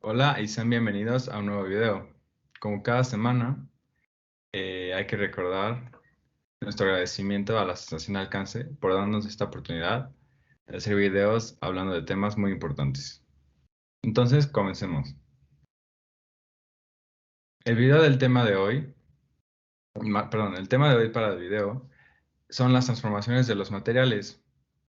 Hola y sean bienvenidos a un nuevo video. Como cada semana, hay que recordar nuestro agradecimiento a la Asociación Alcance por darnos esta oportunidad de hacer videos hablando de temas muy importantes. Entonces, comencemos. El video del tema de hoy, el tema de hoy para el video son las transformaciones de los materiales.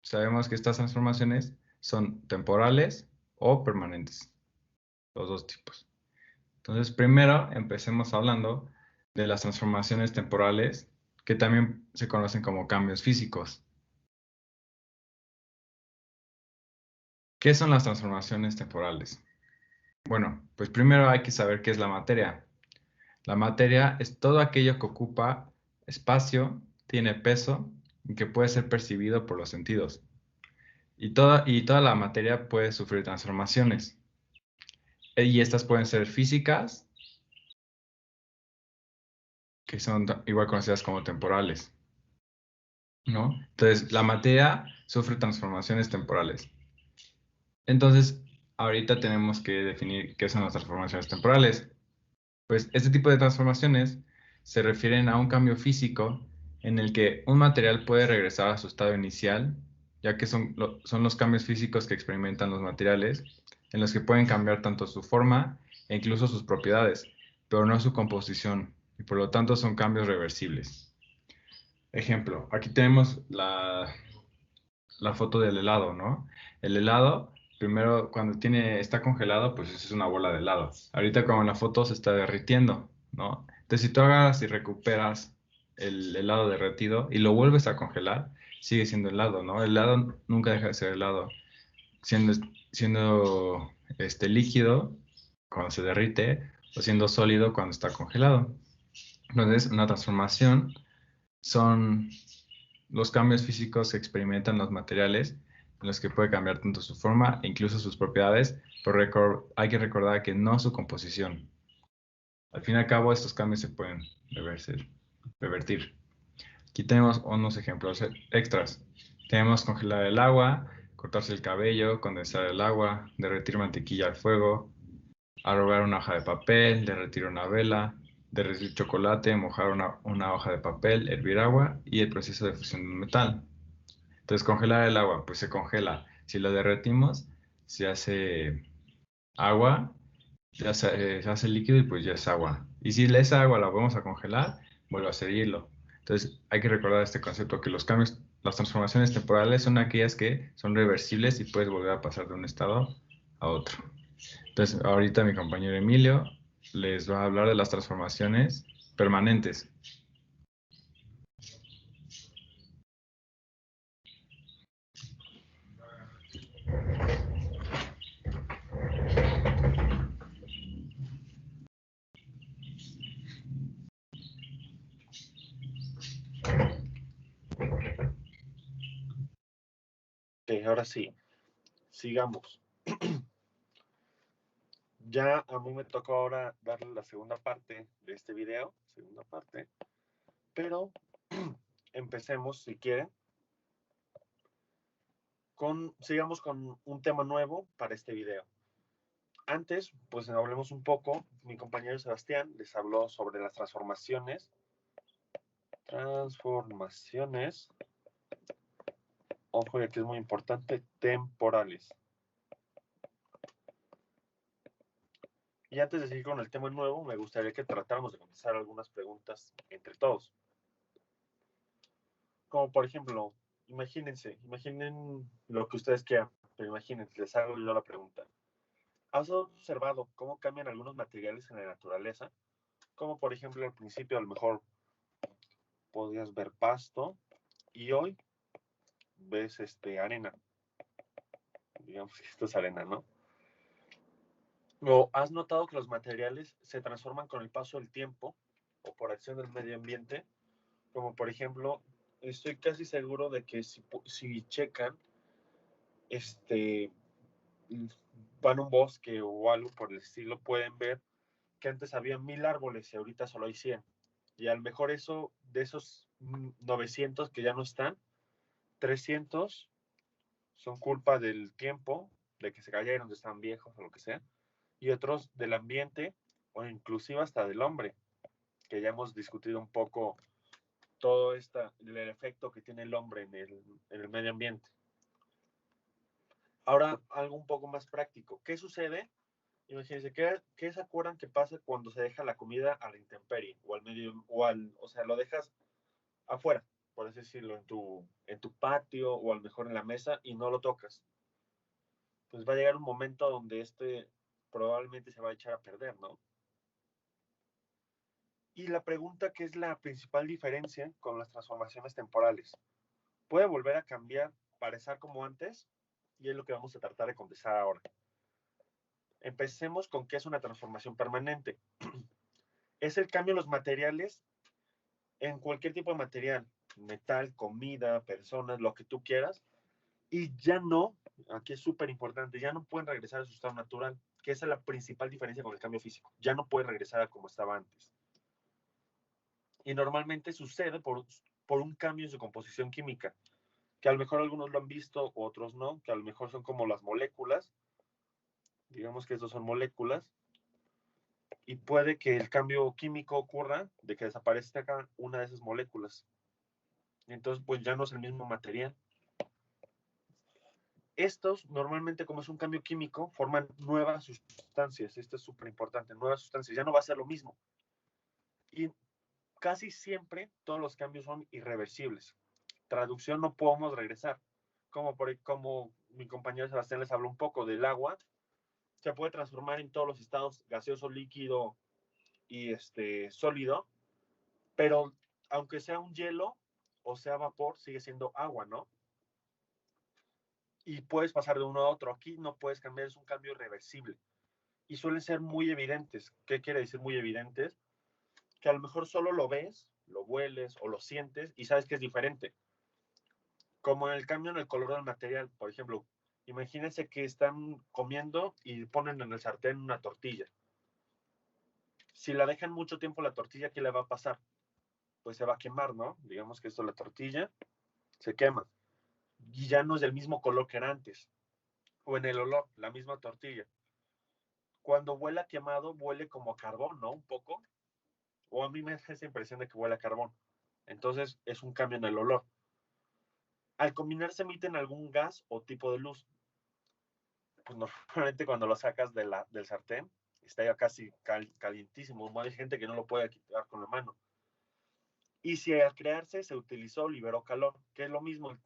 Sabemos que estas transformaciones son temporales o permanentes, los dos tipos. Entonces, primero empecemos hablando de las transformaciones temporales, que también se conocen como cambios físicos. ¿Qué son las transformaciones temporales? Bueno, pues primero hay que saber qué es la materia. La materia es todo aquello que ocupa espacio, tiene peso y que puede ser percibido por los sentidos. Y toda la materia puede sufrir transformaciones. Y estas pueden ser físicas, que son igual conocidas como temporales, ¿no? Entonces, la materia sufre transformaciones temporales. Entonces, ahorita tenemos que definir qué son las transformaciones temporales. Pues este tipo de transformaciones se refieren a un cambio físico en el que un material puede regresar a su estado inicial, ya que son los cambios físicos que experimentan los materiales, en los que pueden cambiar tanto su forma e incluso sus propiedades, pero no su composición, y por lo tanto son cambios reversibles. Ejemplo, aquí tenemos la foto del helado, ¿no? El helado, primero cuando está congelado, pues es una bola de helado. Ahorita como en la foto se está derritiendo, ¿no? Entonces si tú agarras y recuperas el helado derretido y lo vuelves a congelar, sigue siendo helado, ¿no? El helado nunca deja de ser helado, siendo, siendo líquido cuando se derrite o siendo sólido cuando está congelado. Entonces, una transformación son los cambios físicos que experimentan los materiales, en los que puede cambiar tanto su forma e incluso sus propiedades, pero hay que recordar que no su composición. Al fin y al cabo, estos cambios se pueden revertir. Aquí tenemos unos ejemplos extras. Tenemos congelar el agua, cortarse el cabello, condensar el agua, derretir mantequilla al fuego, arrugar una hoja de papel, derretir una vela, derretir chocolate, mojar una hoja de papel, hervir agua y el proceso de fusión de un metal. Entonces, congelar el agua, pues se congela. Si lo derretimos, se hace agua, se hace líquido y pues ya es agua. Y si esa agua la vamos a congelar, vuelve a ser hielo. Entonces, hay que recordar este concepto que los cambios, las transformaciones temporales son aquellas que son reversibles y puedes volver a pasar de un estado a otro. Entonces, ahorita mi compañero Emilio les va a hablar de las transformaciones permanentes. Ok, ahora sí, sigamos. Ya a mí me tocó ahora darle la segunda parte de este video, pero empecemos, si quieren, sigamos con un tema nuevo para este video. Antes, pues hablemos un poco, mi compañero Sebastián les habló sobre las transformaciones, ojo, y aquí es muy importante, temporales. Y antes de seguir con el tema nuevo, me gustaría que tratáramos de contestar algunas preguntas entre todos. Como por ejemplo, imaginen lo que ustedes quieran, pero imaginen, les hago yo la pregunta. ¿Has observado cómo cambian algunos materiales en la naturaleza? Como por ejemplo al principio a lo mejor podías ver pasto y hoy ves arena. Digamos que esto es arena, ¿no? ¿O has notado que los materiales se transforman con el paso del tiempo o por acción del medio ambiente? Como por ejemplo, estoy casi seguro de que si checan, este, van a un bosque o algo por el estilo, pueden ver que antes había 1000 árboles y ahorita solo hay 100. Y a lo mejor eso, de esos 900 que ya no están, 300 son culpa del tiempo, de que se cayeron, de están viejos o lo que sea, y otros del ambiente o inclusive hasta del hombre, que ya hemos discutido un poco todo el efecto que tiene el hombre en el medio ambiente. Ahora, algo un poco más práctico. ¿Qué sucede? Imagínense, ¿qué se acuerdan que pasa cuando se deja la comida a la intemperie o al medio, o sea, lo dejas afuera, por así decirlo, en tu patio o a lo mejor en la mesa y no lo tocas? Pues va a llegar un momento donde probablemente se va a echar a perder, ¿no? Y la pregunta, ¿qué es la principal diferencia con las transformaciones temporales? ¿Puede volver a cambiar para estar como antes? Y es lo que vamos a tratar de contestar ahora. Empecemos con qué es una transformación permanente. Es el cambio de los materiales en cualquier tipo de material, metal, comida, personas, lo que tú quieras, y ya no, aquí es súper importante, ya no pueden regresar a su estado natural, que esa es la principal diferencia con el cambio físico. Ya no puede regresar a como estaba antes. Y normalmente sucede por un cambio en su composición química, que a lo mejor algunos lo han visto, otros no, que a lo mejor son como las moléculas, digamos que estos son moléculas, y puede que el cambio químico ocurra de que desaparezca una de esas moléculas. Entonces, pues ya no es el mismo material. Estos, normalmente, como es un cambio químico, forman nuevas sustancias. Esto es súper importante, nuevas sustancias. Ya no va a ser lo mismo. Y casi siempre todos los cambios son irreversibles. Traducción, no podemos regresar. Como mi compañero Sebastián les habló un poco del agua, se puede transformar en todos los estados gaseoso, líquido y sólido, pero aunque sea un hielo o sea vapor, sigue siendo agua, ¿no? Y puedes pasar de uno a otro. Aquí no puedes cambiar, es un cambio irreversible. Y suelen ser muy evidentes. ¿Qué quiere decir muy evidentes? Que a lo mejor solo lo ves, lo hueles o lo sientes y sabes que es diferente. Como en el cambio en el color del material, por ejemplo, imagínense que están comiendo y ponen en el sartén una tortilla. Si la dejan mucho tiempo la tortilla, ¿qué le va a pasar? Pues se va a quemar, ¿no? Digamos que esto, la tortilla, se quema. Y ya no es del mismo color que era antes. O en el olor, la misma tortilla. Cuando huele a quemado, huele como a carbón, ¿no? Un poco. O a mí me da esa impresión de que huele a carbón. Entonces es un cambio en el olor. Al combinar se emiten algún gas o tipo de luz. Pues normalmente cuando lo sacas del sartén, está ya casi calientísimo. Hay gente que no lo puede quitar con la mano. Y si al crearse se utilizó, liberó calor, que es lo mismo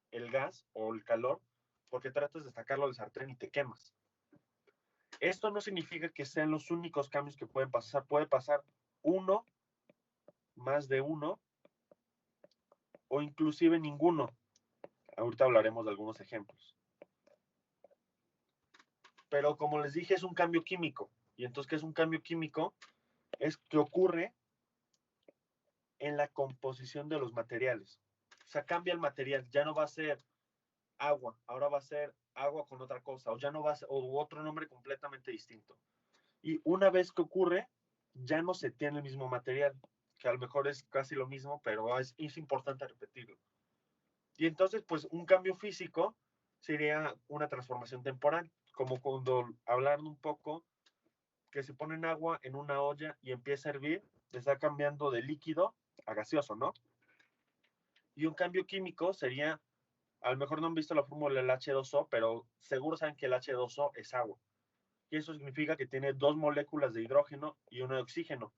el gas o el calor, porque tratas de sacarlo del sartén y te quemas. Esto no significa que sean los únicos cambios que pueden pasar. Puede pasar uno, más de uno, o inclusive ninguno. Ahorita hablaremos de algunos ejemplos. Pero como les dije, es un cambio químico. Y entonces, ¿qué es un cambio químico? Es que ocurre en la composición de los materiales. O sea, cambia el material. Ya no va a ser agua, ahora va a ser agua con otra cosa. O ya no va a ser, o otro nombre completamente distinto. Y una vez que ocurre, ya no se tiene el mismo material, que a lo mejor es casi lo mismo, pero es importante repetirlo. Y entonces, pues un cambio físico sería una transformación temporal, como cuando hablaron un poco que se pone agua en una olla y empieza a hervir, está cambiando de líquido a gaseoso, ¿no? Y un cambio químico sería, a lo mejor no han visto la fórmula del H2O, pero seguro saben que el H2O es agua. Y eso significa que tiene dos moléculas de hidrógeno y una de oxígeno.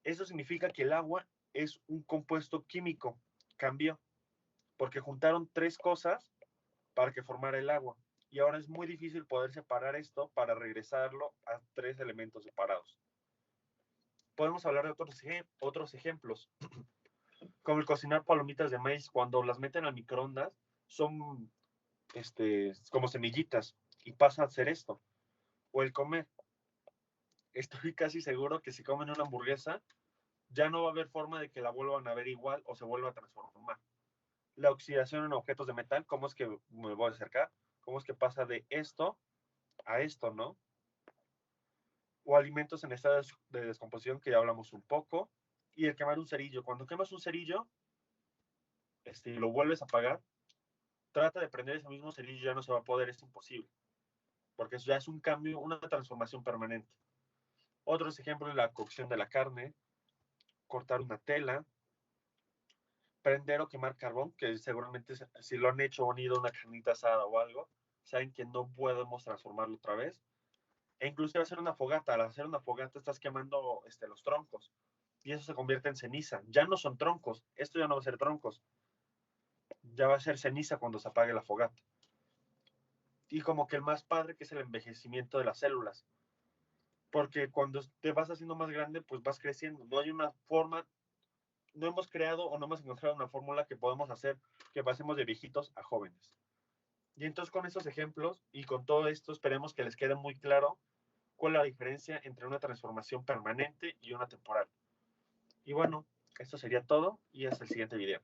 Eso significa que el agua es un compuesto químico, cambió, porque juntaron tres cosas para que formara el agua. Y ahora es muy difícil poder separar esto para regresarlo a tres elementos separados. Podemos hablar de otros ejemplos, como el cocinar palomitas de maíz. Cuando las meten al microondas, son como semillitas y pasa a ser esto. O el comer. Estoy casi seguro que si comen una hamburguesa, ya no va a haber forma de que la vuelvan a ver igual o se vuelva a transformar. La oxidación en objetos de metal, ¿cómo es que me voy a acercar? ¿Cómo es que pasa de esto a esto, no? O alimentos en estado de descomposición, que ya hablamos un poco. Y el quemar un cerillo. Cuando quemas un cerillo, y lo vuelves a apagar, trata de prender ese mismo cerillo, ya no se va a poder, es imposible. porque eso ya es un cambio, una transformación permanente. Otros ejemplos, la cocción de la carne, cortar una tela, prender o quemar carbón, que seguramente si lo han hecho o han ido a una carnita asada o algo, saben que no podemos transformarlo otra vez. E inclusive hacer una fogata. Al hacer una fogata estás quemando los troncos y eso se convierte en ceniza. Ya no son troncos, esto ya no va a ser troncos, ya va a ser ceniza cuando se apague la fogata. Y como que el más padre que es el envejecimiento de las células, porque cuando te vas haciendo más grande, pues vas creciendo. No hay una forma, no hemos creado o no hemos encontrado una fórmula que podamos hacer que pasemos de viejitos a jóvenes. Y entonces con estos ejemplos y con todo esto esperemos que les quede muy claro cuál es la diferencia entre una transformación permanente y una temporal. Y bueno, esto sería todo y hasta el siguiente video.